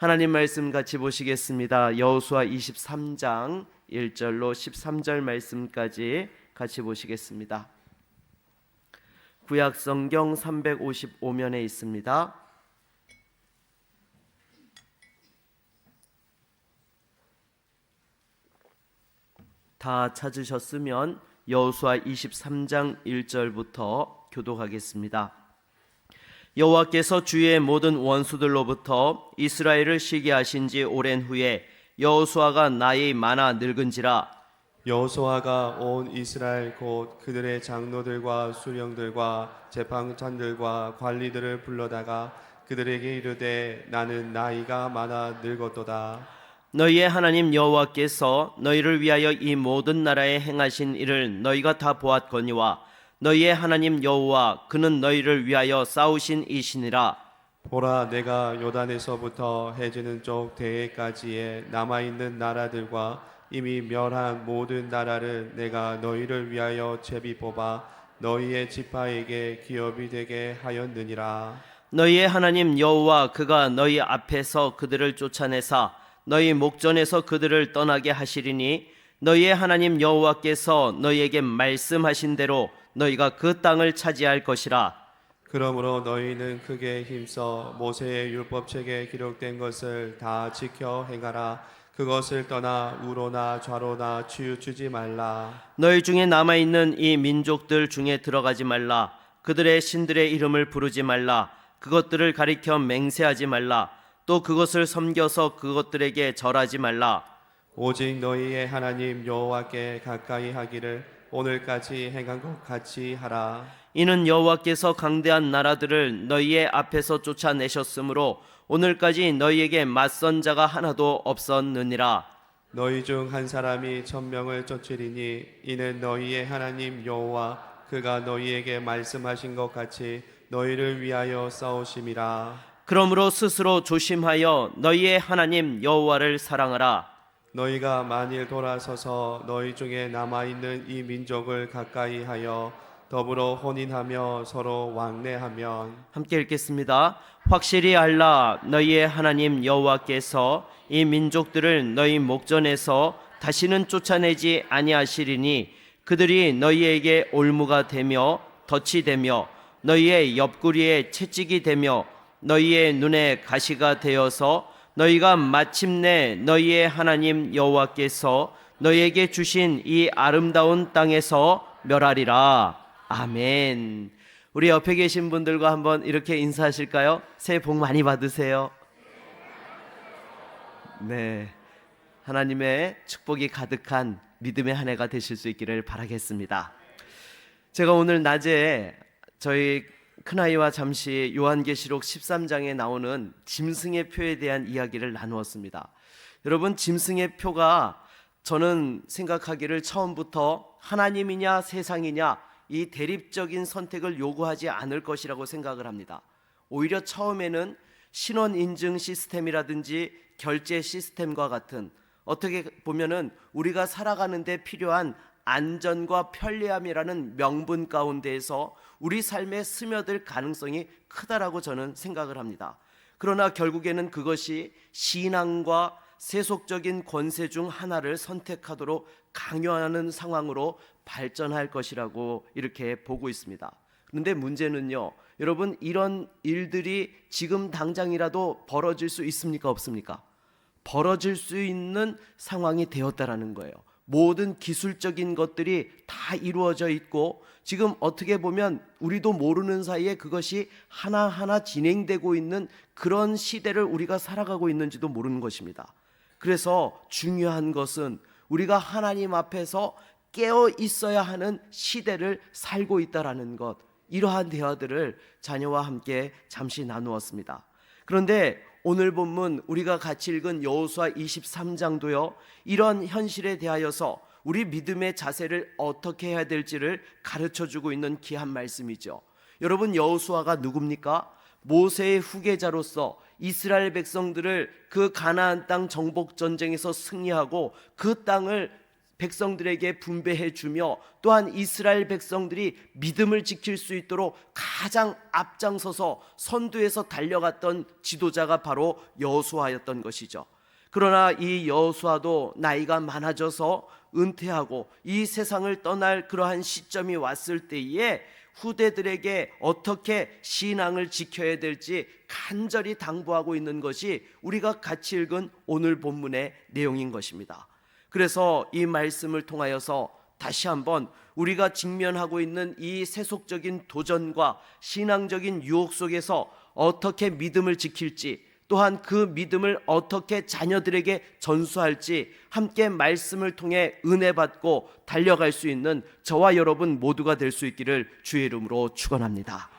하나님 말씀 같이 보시겠습니다. 여호수아 23장 1절로 13절 말씀까지 같이 보시겠습니다. 구약 성경 355면에 있습니다. 다 찾으셨으면 여호수아 23장 1절부터 교독하겠습니다. 여호와께서 주의 모든 원수들로부터 이스라엘을 쉬게 하신 지 오랜 후에 여호수아가 나이 많아 늙은지라. 여호수아가 온 이스라엘 곧 그들의 장로들과 수령들과 재판관들과 관리들을 불러다가 그들에게 이르되 나는 나이가 많아 늙었도다. 너희의 하나님 여호와께서 너희를 위하여 이 모든 나라에 행하신 일을 너희가 다 보았거니와 너희의 하나님 여호와 그는 너희를 위하여 싸우신 이시니라. 보라, 내가 요단에서부터 해지는 쪽 대해까지의 남아있는 나라들과 이미 멸한 모든 나라를 내가 너희를 위하여 제비 뽑아 너희의 지파에게 기업이 되게 하였느니라. 너희의 하나님 여호와 그가 너희 앞에서 그들을 쫓아내사 너희 목전에서 그들을 떠나게 하시리니 너희의 하나님 여호와께서 너희에게 말씀하신 대로 너희가 그 땅을 차지할 것이라. 그러므로 너희는 크게 힘써 모세의 율법책에 기록된 것을 다 지켜 행하라. 그것을 떠나 우로나 좌로나 치우치지 말라. 너희 중에 남아있는 이 민족들 중에 들어가지 말라. 그들의 신들의 이름을 부르지 말라. 그것들을 가리켜 맹세하지 말라. 또 그것을 섬겨서 그것들에게 절하지 말라. 오직 너희의 하나님 여호와께 가까이 하기를 오늘까지 행한 것 같이 하라. 이는 여호와께서 강대한 나라들을 너희의 앞에서 쫓아내셨으므로 오늘까지 너희에게 맞선 자가 하나도 없었느니라. 너희 중 한 사람이 1000명을 쫓으리니 이는 너희의 하나님 여호와 그가 너희에게 말씀하신 것 같이 너희를 위하여 싸우심이라. 그러므로 스스로 조심하여 너희의 하나님 여호와를 사랑하라. 너희가 만일 돌아서서 너희 중에 남아있는 이 민족을 가까이 하여 더불어 혼인하며 서로 왕래하면. 함께 읽겠습니다. 확실히 알라. 너희의 하나님 여호와께서 이 민족들을 너희 목전에서 다시는 쫓아내지 아니하시리니 그들이 너희에게 올무가 되며 덫이 되며 너희의 옆구리에 채찍이 되며 너희의 눈에 가시가 되어서 너희가 마침내 너희의 하나님 여호와께서 너희에게 주신 이 아름다운 땅에서 멸하리라. 아멘. 우리 옆에 계신 분들과 한번 이렇게 인사하실까요? 새해 복 많이 받으세요. 네, 하나님의 축복이 가득한 믿음의 한 해가 되실 수 있기를 바라겠습니다. 제가 오늘 낮에 저희 큰아이와 잠시 요한계시록 13장에 나오는 짐승의 표에 대한 이야기를 나누었습니다. 여러분, 짐승의 표가 저는 생각하기를 처음부터 하나님이냐 세상이냐 이 대립적인 선택을 요구하지 않을 것이라고 생각을 합니다. 오히려 처음에는 신원 인증 시스템이라든지 결제 시스템과 같은, 어떻게 보면은 우리가 살아가는 데 필요한 안전과 편리함이라는 명분 가운데에서 우리 삶에 스며들 가능성이 크다라고 저는 생각을 합니다. 그러나 결국에는 그것이 신앙과 세속적인 권세 중 하나를 선택하도록 강요하는 상황으로 발전할 것이라고 이렇게 보고 있습니다. 그런데 문제는요, 여러분, 이런 일들이 지금 당장이라도 벌어질 수 있습니까? 없습니까? 벌어질 수 있는 상황이 되었다라는 거예요. 모든 기술적인 것들이 다 이루어져 있고 지금 어떻게 보면 우리도 모르는 사이에 그것이 하나하나 진행되고 있는 그런 시대를 우리가 살아가고 있는지도 모르는 것입니다. 그래서 중요한 것은 우리가 하나님 앞에서 깨어 있어야 하는 시대를 살고 있다라는 것, 이러한 대화들을 자녀와 함께 잠시 나누었습니다. 그런데 오늘 본문 우리가 같이 읽은 여호수아 23장도요 이런 현실에 대하여서 우리 믿음의 자세를 어떻게 해야 될지를 가르쳐주고 있는 귀한 말씀이죠. 여러분, 여호수아가 누굽니까? 모세의 후계자로서 이스라엘 백성들을 그 가나안 땅 정복 전쟁에서 승리하고 그 땅을 백성들에게 분배해 주며 또한 이스라엘 백성들이 믿음을 지킬 수 있도록 가장 앞장서서 선두에서 달려갔던 지도자가 바로 여호수아였던 것이죠. 그러나 이 여호수아도 나이가 많아져서 은퇴하고 이 세상을 떠날 그러한 시점이 왔을 때에 후대들에게 어떻게 신앙을 지켜야 될지 간절히 당부하고 있는 것이 우리가 같이 읽은 오늘 본문의 내용인 것입니다. 그래서 이 말씀을 통하여서 다시 한번 우리가 직면하고 있는 이 세속적인 도전과 신앙적인 유혹 속에서 어떻게 믿음을 지킬지, 또한 그 믿음을 어떻게 자녀들에게 전수할지 함께 말씀을 통해 은혜 받고 달려갈 수 있는 저와 여러분 모두가 될 수 있기를 주의 이름으로 축원합니다.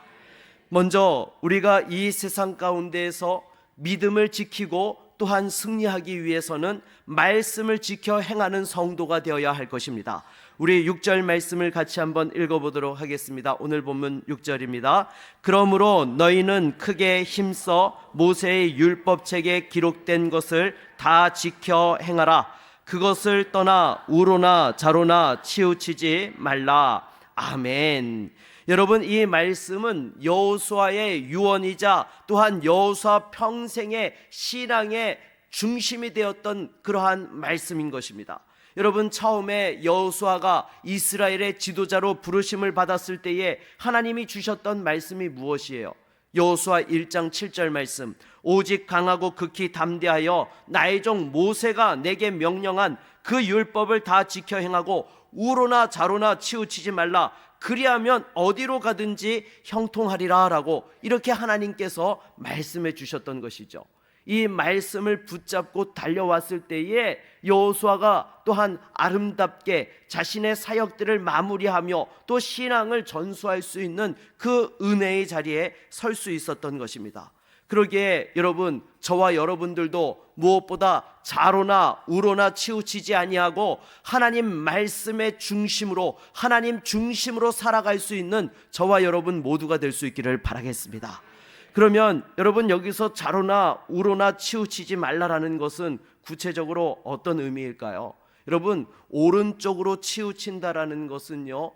먼저 우리가 이 세상 가운데에서 믿음을 지키고 또한 승리하기 위해서는 말씀을 지켜 행하는 성도가 되어야 할 것입니다. 우리 6절 말씀을 같이 한번 읽어보도록 하겠습니다. 오늘 본문 6절입니다. 그러므로 너희는 크게 힘써 모세의 율법책에 기록된 것을 다 지켜 행하라. 그것을 떠나 우로나 좌로나 치우치지 말라. 아멘. 여러분, 이 말씀은 여호수아의 유언이자 또한 여호수아 평생의 신앙의 중심이 되었던 그러한 말씀인 것입니다. 여러분, 처음에 여호수아가 이스라엘의 지도자로 부르심을 받았을 때에 하나님이 주셨던 말씀이 무엇이에요? 여호수아 1장 7절 말씀, 오직 강하고 극히 담대하여 나의 종 모세가 내게 명령한 그 율법을 다 지켜 행하고 우로나 좌로나 치우치지 말라. 그리하면 어디로 가든지 형통하리라 라고 이렇게 하나님께서 말씀해 주셨던 것이죠. 이 말씀을 붙잡고 달려왔을 때에 여호수아가 또한 아름답게 자신의 사역들을 마무리하며 또 신앙을 전수할 수 있는 그 은혜의 자리에 설 수 있었던 것입니다. 그러기에 여러분, 저와 여러분들도 무엇보다 좌로나 우로나 치우치지 아니하고 하나님 말씀의 중심으로, 하나님 중심으로 살아갈 수 있는 저와 여러분 모두가 될 수 있기를 바라겠습니다. 그러면 여러분, 여기서 좌로나 우로나 치우치지 말라라는 것은 구체적으로 어떤 의미일까요? 여러분, 오른쪽으로 치우친다라는 것은요,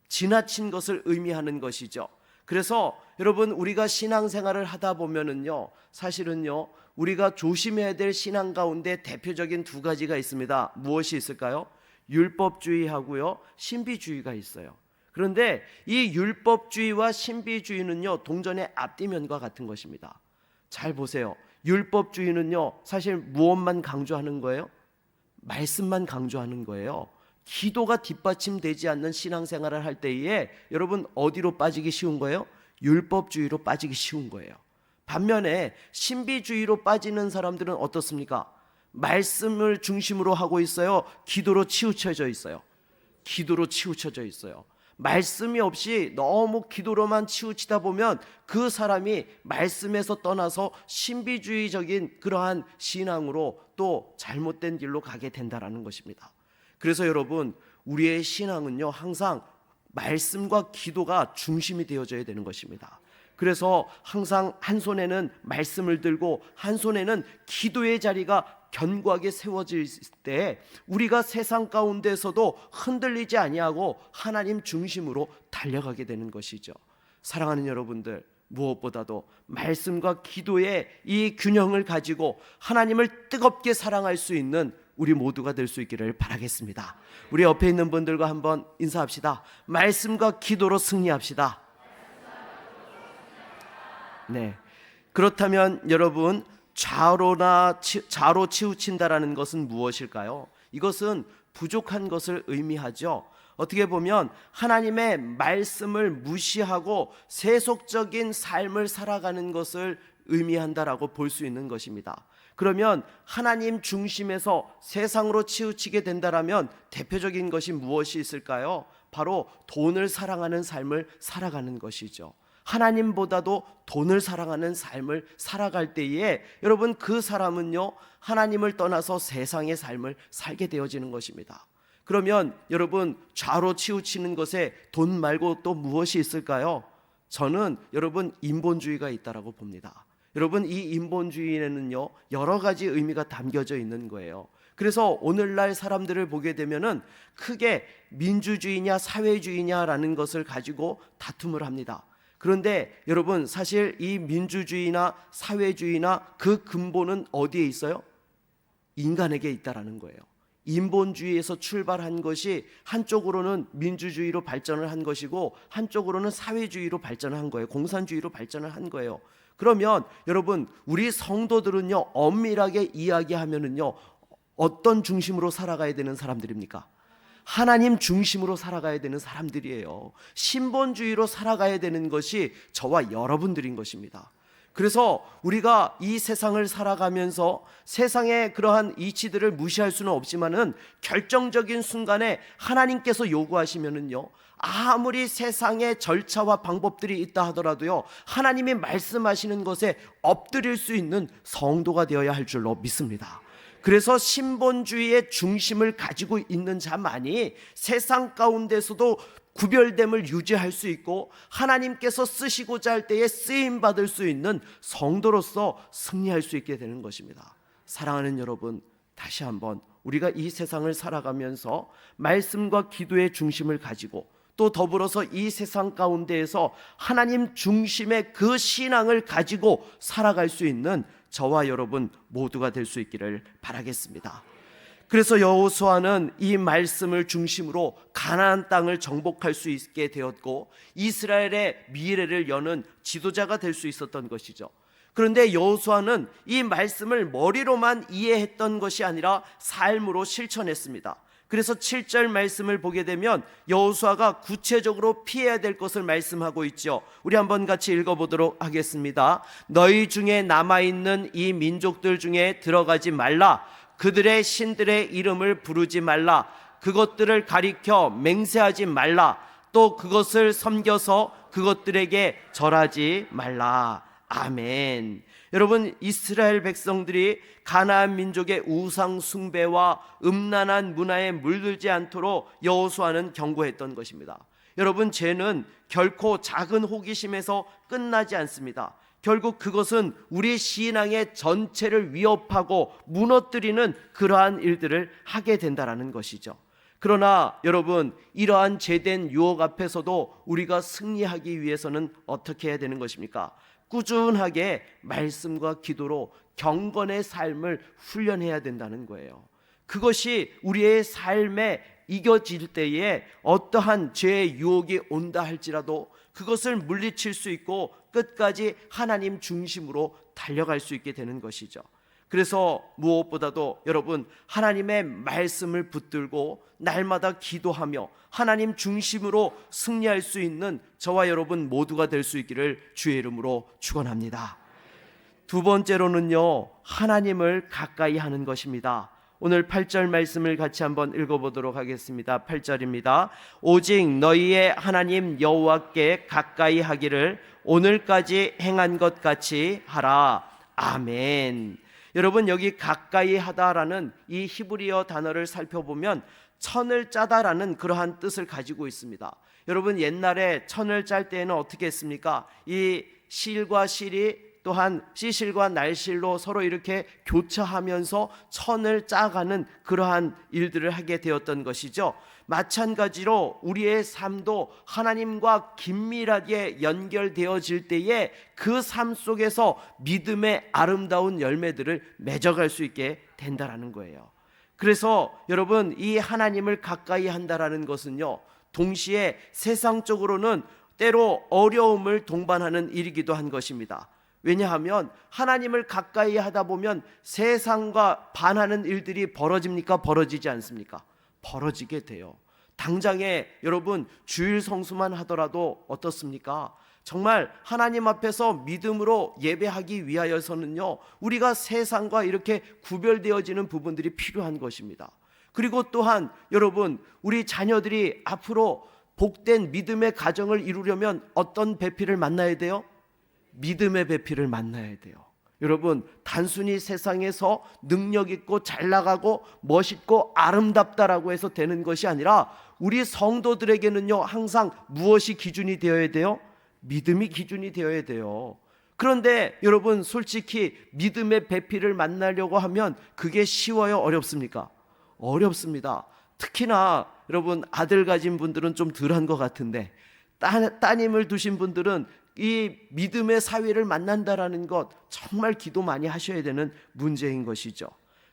지나친 것을 의미하는 것이죠. 그래서 여러분, 우리가 신앙생활을 하다 보면은요, 사실은요, 우리가 조심해야 될 신앙 가운데 대표적인 두 가지가 있습니다. 무엇이 있을까요? 율법주의하고요, 신비주의가 있어요. 그런데 이 율법주의와 신비주의는요, 동전의 앞뒤면과 같은 것입니다. 잘 보세요. 율법주의는요, 사실 무엇만 강조하는 거예요? 말씀만 강조하는 거예요. 기도가 뒷받침되지 않는 신앙생활을 할 때에 여러분, 어디로 빠지기 쉬운 거예요? 율법주의로 빠지기 쉬운 거예요. 반면에 신비주의로 빠지는 사람들은 어떻습니까? 말씀을 중심으로 하고 있어요? 기도로 치우쳐져 있어요? 기도로 치우쳐져 있어요. 말씀이 없이 너무 기도로만 치우치다 보면 그 사람이 말씀에서 떠나서 신비주의적인 그러한 신앙으로 또 잘못된 길로 가게 된다라는 것입니다. 그래서 여러분, 우리의 신앙은요, 항상 말씀과 기도가 중심이 되어져야 되는 것입니다. 그래서 항상 한 손에는 말씀을 들고 한 손에는 기도의 자리가 견고하게 세워질 때 우리가 세상 가운데서도 흔들리지 아니하고 하나님 중심으로 달려가게 되는 것이죠. 사랑하는 여러분들, 무엇보다도 말씀과 기도의 이 균형을 가지고 하나님을 뜨겁게 사랑할 수 있는 우리 모두가 될 수 있기를 바라겠습니다. 우리 옆에 있는 분들과 한번 인사합시다. 말씀과 기도로 승리합시다. 네. 그렇다면 여러분, 좌로 치우친다라는 것은 무엇일까요? 이것은 부족한 것을 의미하죠. 어떻게 보면 하나님의 말씀을 무시하고 세속적인 삶을 살아가는 것을 의미한다라고 볼 수 있는 것입니다. 그러면 하나님 중심에서 세상으로 치우치게 된다라면 대표적인 것이 무엇이 있을까요? 바로 돈을 사랑하는 삶을 살아가는 것이죠. 하나님보다도 돈을 사랑하는 삶을 살아갈 때에 여러분, 그 사람은요, 하나님을 떠나서 세상의 삶을 살게 되어지는 것입니다. 그러면 여러분, 좌로 치우치는 것에 돈 말고 또 무엇이 있을까요? 저는 여러분, 인본주의가 있다라고 봅니다. 여러분, 이 인본주의에는요, 여러 가지 의미가 담겨져 있는 거예요. 그래서 오늘날 사람들을 보게 되면은 크게 민주주의냐 사회주의냐라는 것을 가지고 다툼을 합니다. 그런데 여러분, 사실 이 민주주의나 사회주의나 그 근본은 어디에 있어요? 인간에게 있다라는 거예요. 인본주의에서 출발한 것이 한쪽으로는 민주주의로 발전을 한 것이고 한쪽으로는 사회주의로 발전을 한 거예요. 공산주의로 발전을 한 거예요. 그러면 여러분, 우리 성도들은요, 엄밀하게 이야기하면은요, 어떤 중심으로 살아가야 되는 사람들입니까? 하나님 중심으로 살아가야 되는 사람들이에요. 신본주의로 살아가야 되는 것이 저와 여러분들인 것입니다. 그래서 우리가 이 세상을 살아가면서 세상의 그러한 이치들을 무시할 수는 없지만은 결정적인 순간에 하나님께서 요구하시면은요, 아무리 세상의 절차와 방법들이 있다 하더라도요, 하나님이 말씀하시는 것에 엎드릴 수 있는 성도가 되어야 할 줄로 믿습니다. 그래서 신본주의의 중심을 가지고 있는 자만이 세상 가운데서도 구별됨을 유지할 수 있고 하나님께서 쓰시고자 할 때에 쓰임받을 수 있는 성도로서 승리할 수 있게 되는 것입니다. 사랑하는 여러분, 다시 한번 우리가 이 세상을 살아가면서 말씀과 기도의 중심을 가지고 또 더불어서 이 세상 가운데에서 하나님 중심의 그 신앙을 가지고 살아갈 수 있는 저와 여러분 모두가 될 수 있기를 바라겠습니다. 그래서 여호수아는 이 말씀을 중심으로 가나안 땅을 정복할 수 있게 되었고 이스라엘의 미래를 여는 지도자가 될 수 있었던 것이죠. 그런데 여호수아는 이 말씀을 머리로만 이해했던 것이 아니라 삶으로 실천했습니다. 그래서 7절 말씀을 보게 되면 여호수아가 구체적으로 피해야 될 것을 말씀하고 있죠. 우리 한번 같이 읽어보도록 하겠습니다. 너희 중에 남아있는 이 민족들 중에 들어가지 말라. 그들의 신들의 이름을 부르지 말라. 그것들을 가리켜 맹세하지 말라. 또 그것을 섬겨서 그것들에게 절하지 말라. 아멘. 여러분, 이스라엘 백성들이 가나안 민족의 우상 숭배와 음란한 문화에 물들지 않도록 여호수아는 경고했던 것입니다. 여러분, 죄는 결코 작은 호기심에서 끝나지 않습니다. 결국 그것은 우리 신앙의 전체를 위협하고 무너뜨리는 그러한 일들을 하게 된다라는 것이죠. 그러나 여러분, 이러한 죄된 유혹 앞에서도 우리가 승리하기 위해서는 어떻게 해야 되는 것입니까? 꾸준하게 말씀과 기도로 경건의 삶을 훈련해야 된다는 거예요. 그것이 우리의 삶에 이겨질 때에 어떠한 죄의 유혹이 온다 할지라도 그것을 물리칠 수 있고 끝까지 하나님 중심으로 달려갈 수 있게 되는 것이죠. 그래서 무엇보다도 여러분, 하나님의 말씀을 붙들고 날마다 기도하며 하나님 중심으로 승리할 수 있는 저와 여러분 모두가 될 수 있기를 주의 이름으로 축원합니다. 두 번째로는요, 하나님을 가까이 하는 것입니다. 오늘 8절 말씀을 같이 한번 읽어보도록 하겠습니다. 8절입니다. 오직 너희의 하나님 여호와께 가까이 하기를 오늘까지 행한 것 같이 하라. 아멘. 여러분, 여기 가까이 하다라는 이 히브리어 단어를 살펴보면 천을 짜다라는 그러한 뜻을 가지고 있습니다. 여러분, 옛날에 천을 짤 때에는 어떻게 했습니까? 이 실과 실이 또한 씨실과 날실로 서로 이렇게 교차하면서 천을 짜가는 그러한 일들을 하게 되었던 것이죠. 마찬가지로 우리의 삶도 하나님과 긴밀하게 연결되어질 때에 그 삶 속에서 믿음의 아름다운 열매들을 맺어갈 수 있게 된다라는 거예요. 그래서 여러분, 이 하나님을 가까이 한다라는 것은요, 동시에 세상적으로는 때로 어려움을 동반하는 일이기도 한 것입니다. 왜냐하면 하나님을 가까이 하다 보면 세상과 반하는 일들이 벌어집니까? 벌어지지 않습니까? 벌어지게 돼요. 당장에 여러분, 주일 성수만 하더라도 어떻습니까? 정말 하나님 앞에서 믿음으로 예배하기 위하여서는요, 우리가 세상과 이렇게 구별되어지는 부분들이 필요한 것입니다. 그리고 또한 여러분, 우리 자녀들이 앞으로 복된 믿음의 가정을 이루려면 어떤 배필을 만나야 돼요? 믿음의 배필을 만나야 돼요. 여러분, 단순히 세상에서 능력 있고 잘 나가고 멋있고 아름답다라고 해서 되는 것이 아니라 우리 성도들에게는요, 항상 무엇이 기준이 되어야 돼요? 믿음이 기준이 되어야 돼요. 그런데 여러분, 솔직히 믿음의 배필을 만나려고 하면 그게 쉬워요, 어렵습니까? 어렵습니다. 특히나 여러분, 아들 가진 분들은 좀 덜한 것 같은데 따님을 두신 분들은 이 믿음의 사위를 만난다라는 것 정말 기도 많이 하셔야 되는 문제인 것이죠.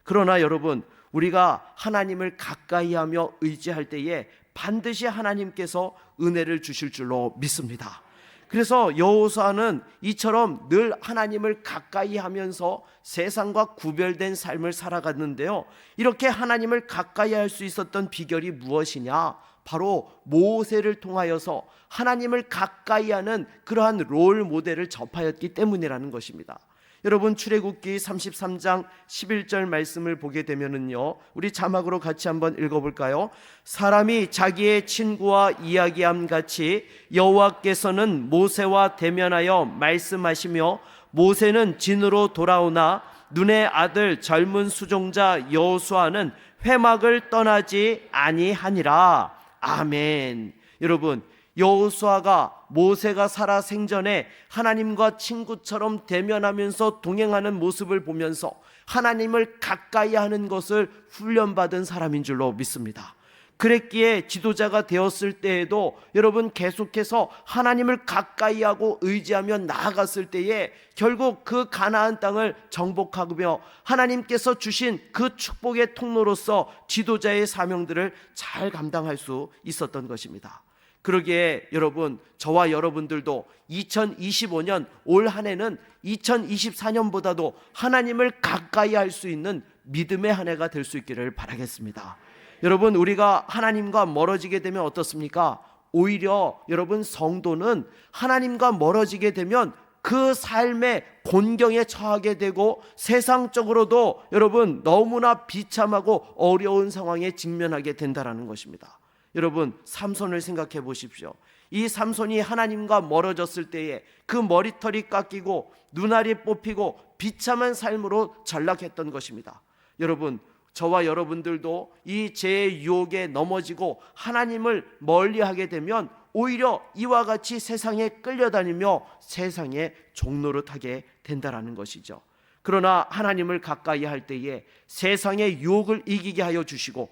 그러나 여러분, 우리가 하나님을 가까이 하며 의지할 때에 반드시 하나님께서 은혜를 주실 줄로 믿습니다. 그래서 여호수아는 이처럼 늘 하나님을 가까이 하면서 세상과 구별된 삶을 살아갔는데요, 이렇게 하나님을 가까이 할 수 있었던 비결이 무엇이냐? 바로 모세를 통하여서 하나님을 가까이 하는 그러한 롤 모델을 접하였기 때문이라는 것입니다. 여러분, 출애굽기 33장 11절 말씀을 보게 되면은요, 우리 자막으로 같이 한번 읽어볼까요? 사람이 자기의 친구와 이야기함 같이 여호와께서는 모세와 대면하여 말씀하시며 모세는 진으로 돌아오나 눈의 아들 젊은 수종자 여호수아는 회막을 떠나지 아니하니라. 아멘. 여러분, 여호수아가 모세가 살아 생전에 하나님과 친구처럼 대면하면서 동행하는 모습을 보면서 하나님을 가까이 하는 것을 훈련받은 사람인 줄로 믿습니다. 그랬기에 지도자가 되었을 때에도 여러분, 계속해서 하나님을 가까이 하고 의지하며 나아갔을 때에 결국 그 가나안 땅을 정복하며 하나님께서 주신 그 축복의 통로로서 지도자의 사명들을 잘 감당할 수 있었던 것입니다. 그러기에 여러분, 저와 여러분들도 2025년 올 한 해는 2024년보다도 하나님을 가까이 할 수 있는 믿음의 한 해가 될 수 있기를 바라겠습니다. 여러분, 우리가 하나님과 멀어지게 되면 어떻습니까? 오히려 여러분, 성도는 하나님과 멀어지게 되면 그 삶의 곤경에 처하게 되고 세상적으로도 여러분, 너무나 비참하고 어려운 상황에 직면하게 된다는 것입니다. 여러분, 삼손을 생각해 보십시오. 이 삼손이 하나님과 멀어졌을 때에 그 머리털이 깎이고 눈알이 뽑히고 비참한 삶으로 전락했던 것입니다. 여러분, 저와 여러분들도 이 죄의 유혹에 넘어지고 하나님을 멀리하게 되면 오히려 이와 같이 세상에 끌려다니며 세상의 종노릇하게 된다라는 것이죠. 그러나 하나님을 가까이 할 때에 세상의 유혹을 이기게 하여 주시고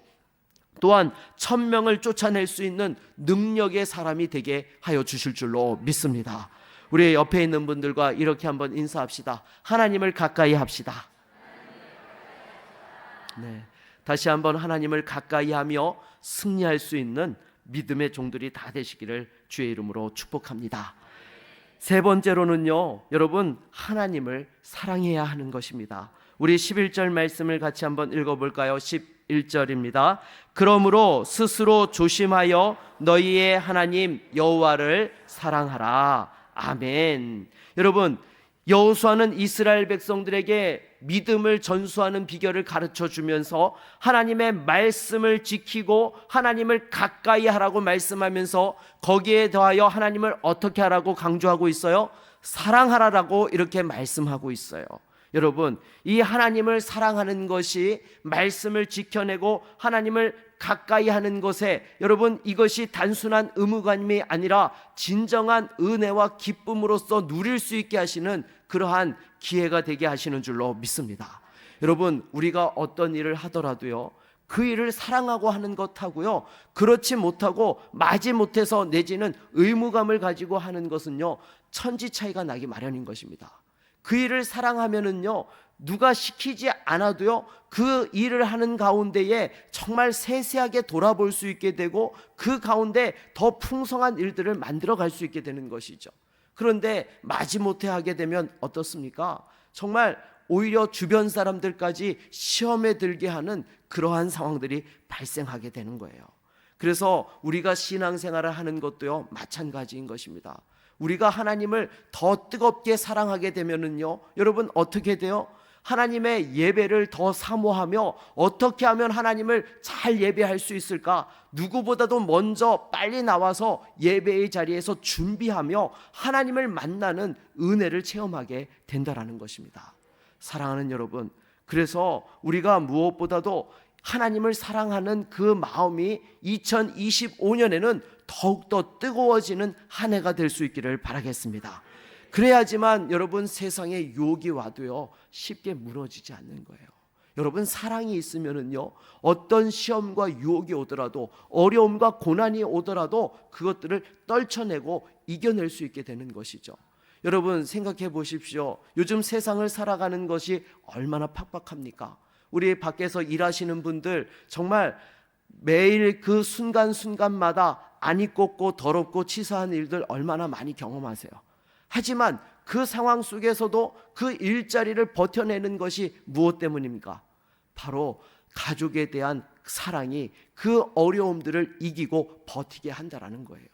또한 1000명을 쫓아낼 수 있는 능력의 사람이 되게 하여 주실 줄로 믿습니다. 우리 옆에 있는 분들과 이렇게 한번 인사합시다. 하나님을 가까이 합시다. 네, 다시 한번 하나님을 가까이 하며 승리할 수 있는 믿음의 종들이 다 되시기를 주의 이름으로 축복합니다. 세 번째로는요, 여러분, 하나님을 사랑해야 하는 것입니다. 우리 11절 말씀을 같이 한번 읽어볼까요? 11절입니다. 그러므로 스스로 조심하여 너희의 하나님 여호와를 사랑하라. 아멘. 여러분, 여호수아는 이스라엘 백성들에게 믿음을 전수하는 비결을 가르쳐 주면서 하나님의 말씀을 지키고 하나님을 가까이 하라고 말씀하면서 거기에 더하여 하나님을 어떻게 하라고 강조하고 있어요? 사랑하라라고 이렇게 말씀하고 있어요. 여러분, 이 하나님을 사랑하는 것이 말씀을 지켜내고 하나님을 가까이 하는 것에 여러분, 이것이 단순한 의무감이 아니라 진정한 은혜와 기쁨으로써 누릴 수 있게 하시는 그러한 기회가 되게 하시는 줄로 믿습니다. 여러분, 우리가 어떤 일을 하더라도요, 그 일을 사랑하고 하는 것하고요, 그렇지 못하고 마지못해서 내지는 의무감을 가지고 하는 것은요, 천지 차이가 나기 마련인 것입니다. 그 일을 사랑하면은요, 누가 시키지 않아도요, 그 일을 하는 가운데에 정말 세세하게 돌아볼 수 있게 되고 그 가운데 더 풍성한 일들을 만들어 갈 수 있게 되는 것이죠. 그런데 마지못해 하게 되면 어떻습니까? 정말 오히려 주변 사람들까지 시험에 들게 하는 그러한 상황들이 발생하게 되는 거예요. 그래서 우리가 신앙생활을 하는 것도요, 마찬가지인 것입니다. 우리가 하나님을 더 뜨겁게 사랑하게 되면은요, 여러분, 어떻게 돼요? 하나님의 예배를 더 사모하며 어떻게 하면 하나님을 잘 예배할 수 있을까? 누구보다도 먼저 빨리 나와서 예배의 자리에서 준비하며 하나님을 만나는 은혜를 체험하게 된다라는 것입니다. 사랑하는 여러분, 그래서 우리가 무엇보다도 하나님을 사랑하는 그 마음이 2025년에는 더욱더 뜨거워지는 한 해가 될 수 있기를 바라겠습니다. 그래야지만 여러분 세상에 유혹이 와도요 쉽게 무너지지 않는 거예요. 여러분 사랑이 있으면은요 어떤 시험과 유혹이 오더라도 어려움과 고난이 오더라도 그것들을 떨쳐내고 이겨낼 수 있게 되는 것이죠. 여러분 생각해 보십시오. 요즘 세상을 살아가는 것이 얼마나 팍팍합니까? 우리 밖에서 일하시는 분들 정말 매일 그 순간순간마다 안이 꼽고 더럽고 치사한 일들 얼마나 많이 경험하세요. 하지만 그 상황 속에서도 그 일자리를 버텨내는 것이 무엇 때문입니까? 바로 가족에 대한 사랑이 그 어려움들을 이기고 버티게 한다라는 거예요.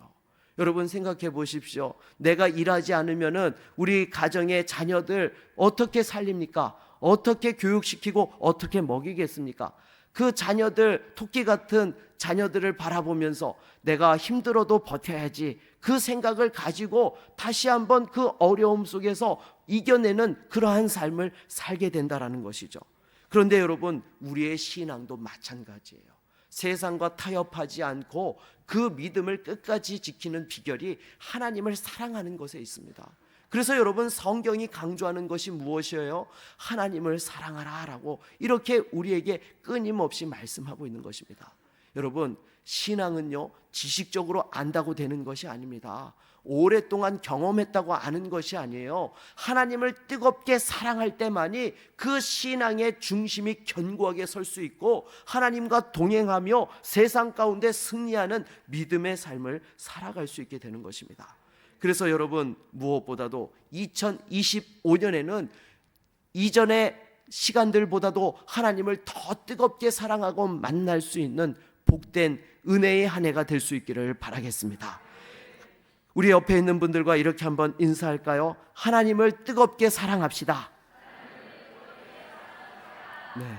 여러분 생각해 보십시오. 내가 일하지 않으면은 우리 가정의 자녀들 어떻게 살립니까? 어떻게 교육시키고 어떻게 먹이겠습니까? 그 자녀들, 토끼 같은 자녀들을 바라보면서 내가 힘들어도 버텨야지, 그 생각을 가지고 다시 한번 그 어려움 속에서 이겨내는 그러한 삶을 살게 된다라는 것이죠. 그런데 여러분 우리의 신앙도 마찬가지예요. 세상과 타협하지 않고 그 믿음을 끝까지 지키는 비결이 하나님을 사랑하는 것에 있습니다. 그래서 여러분 성경이 강조하는 것이 무엇이에요? 하나님을 사랑하라 라고 이렇게 우리에게 끊임없이 말씀하고 있는 것입니다. 여러분 신앙은요 지식적으로 안다고 되는 것이 아닙니다. 오랫동안 경험했다고 아는 것이 아니에요. 하나님을 뜨겁게 사랑할 때만이 그 신앙의 중심이 견고하게 설 수 있고 하나님과 동행하며 세상 가운데 승리하는 믿음의 삶을 살아갈 수 있게 되는 것입니다. 그래서 여러분 무엇보다도 2025년에는 이전의 시간들보다도 하나님을 더 뜨겁게 사랑하고 만날 수 있는 복된 은혜의 한 해가 될 수 있기를 바라겠습니다. 우리 옆에 있는 분들과 이렇게 한번 인사할까요? 하나님을 뜨겁게 사랑합시다. 네.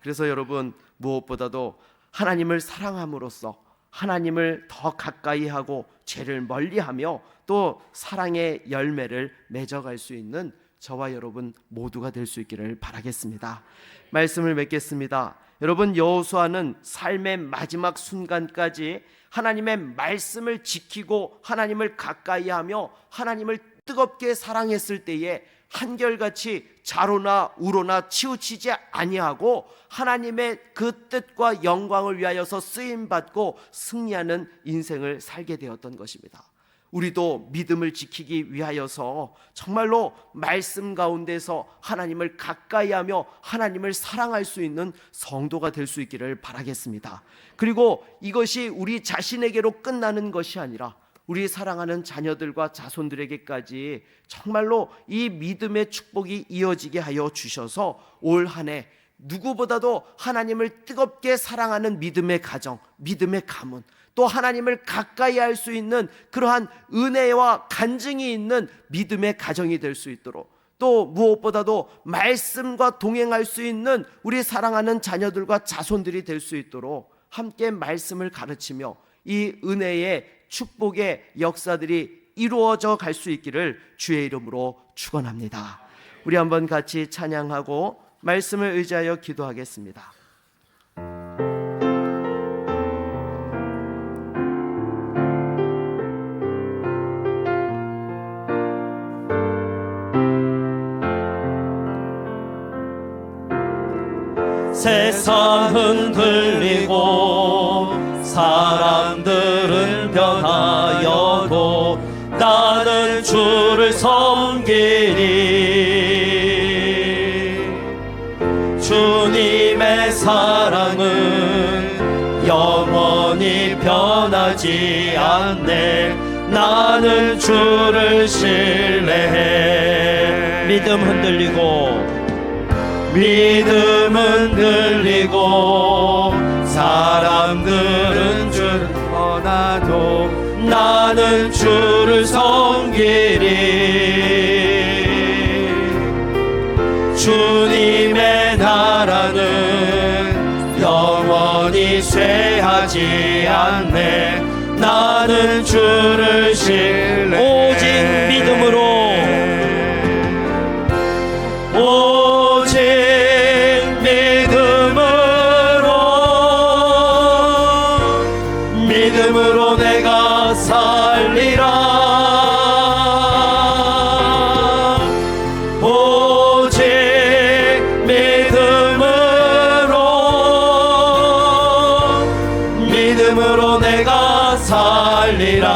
그래서 여러분 무엇보다도 하나님을 사랑함으로써 하나님을 더 가까이 하고 죄를 멀리하며 또 사랑의 열매를 맺어갈 수 있는 저와 여러분 모두가 될 수 있기를 바라겠습니다. 말씀을 맺겠습니다. 여러분 여호수아는 삶의 마지막 순간까지 하나님의 말씀을 지키고 하나님을 가까이하며 하나님을 뜨겁게 사랑했을 때에 한결같이 좌로나 우로나 치우치지 아니하고 하나님의 그 뜻과 영광을 위하여서 쓰임받고 승리하는 인생을 살게 되었던 것입니다. 우리도 믿음을 지키기 위하여서 정말로 말씀 가운데서 하나님을 가까이하며 하나님을 사랑할 수 있는 성도가 될 수 있기를 바라겠습니다. 그리고 이것이 우리 자신에게로 끝나는 것이 아니라 우리 사랑하는 자녀들과 자손들에게까지 정말로 이 믿음의 축복이 이어지게 하여 주셔서 올 한 해 누구보다도 하나님을 뜨겁게 사랑하는 믿음의 가정, 믿음의 가문, 또 하나님을 가까이 할 수 있는 그러한 은혜와 간증이 있는 믿음의 가정이 될 수 있도록, 또 무엇보다도 말씀과 동행할 수 있는 우리 사랑하는 자녀들과 자손들이 될 수 있도록 함께 말씀을 가르치며 이 은혜의 축복의 역사들이 이루어져 갈 수 있기를 주의 이름으로 축원합니다. 우리 한번 같이 찬양하고 말씀을 의지하여 기도하겠습니다. 세상 흔들리고 사람들은 변하여도 나는 주를 섬기리. 주님의 사랑은 영원히 변하지 않네. 나는 주를 신뢰해. 믿음 흔들리고 사람들은 주를 떠나도 나는 주를 섬기리. 주님의 나라는 영원히 쇠하지 않네. 나는 주를 신뢰해. 오직 믿음으로 믿음으로 내가 살리라. 살리라.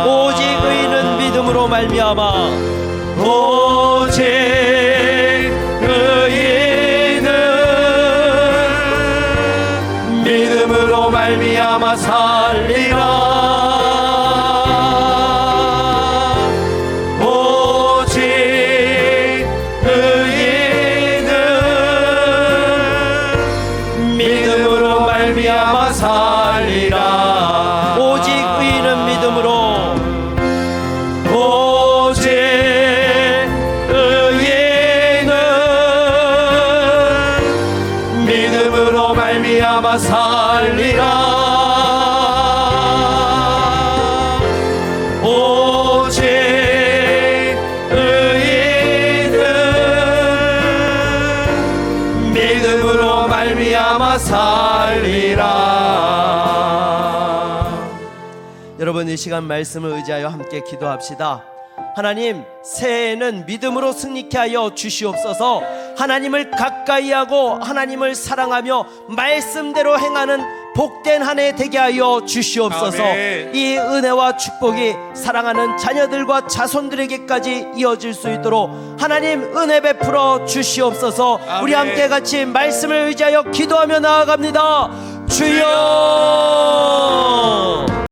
오직 의인은 믿음으로 말미암아 오직 의인은 믿음으로 말미암아 살리라. 오직 의인은 믿음으로 말미암아 살리라. 오직 의인은 믿음으로 오직 의인은 믿음으로 말미암아 살리라. 오직 의인은 믿음으로 말미암아 살리라. 여러분, 이 시간 말씀을 의지하여 함께 기도합시다. 하나님, 새해에는 믿음으로 승리케 하여 주시옵소서. 하나님을 가까이 하고 하나님을 사랑하며 말씀대로 행하는 복된 한 해 되게 하여 주시옵소서. 아멘. 이 은혜와 축복이 사랑하는 자녀들과 자손들에게까지 이어질 수 있도록 하나님 은혜 베풀어 주시옵소서. 우리 아멘. 함께 같이 말씀을 의지하여 기도하며 나아갑니다. 주여